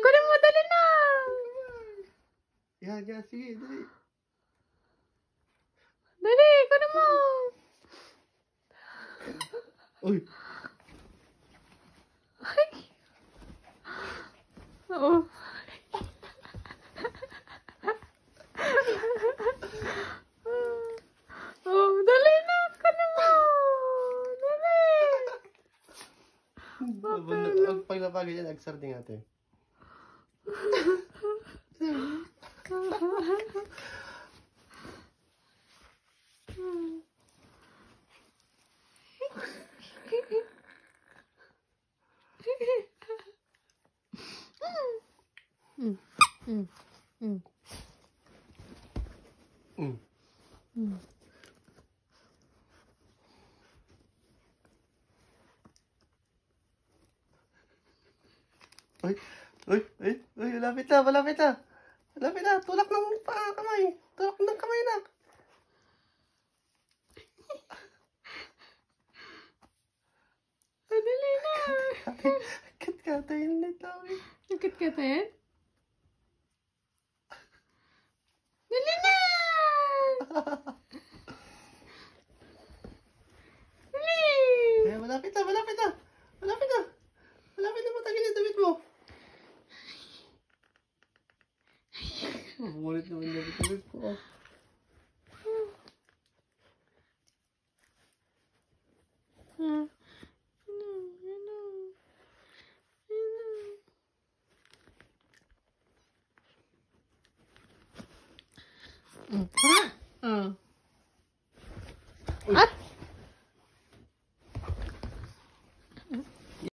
Kunin mo, dali na. Yan, yan. Sige, dali. Dali, kunin mo. Uy. Ay. Oo. Oh, dali na. Kunin mo. Dali. Pag napagay yan, nagsarding natin. Uy, uy, uy, uy, malapit na, malapit na. Malapit na, tulak ng kamay. Tulak ng kamay na. Dali na. Kat-katayin nito. Nagkat-katayin?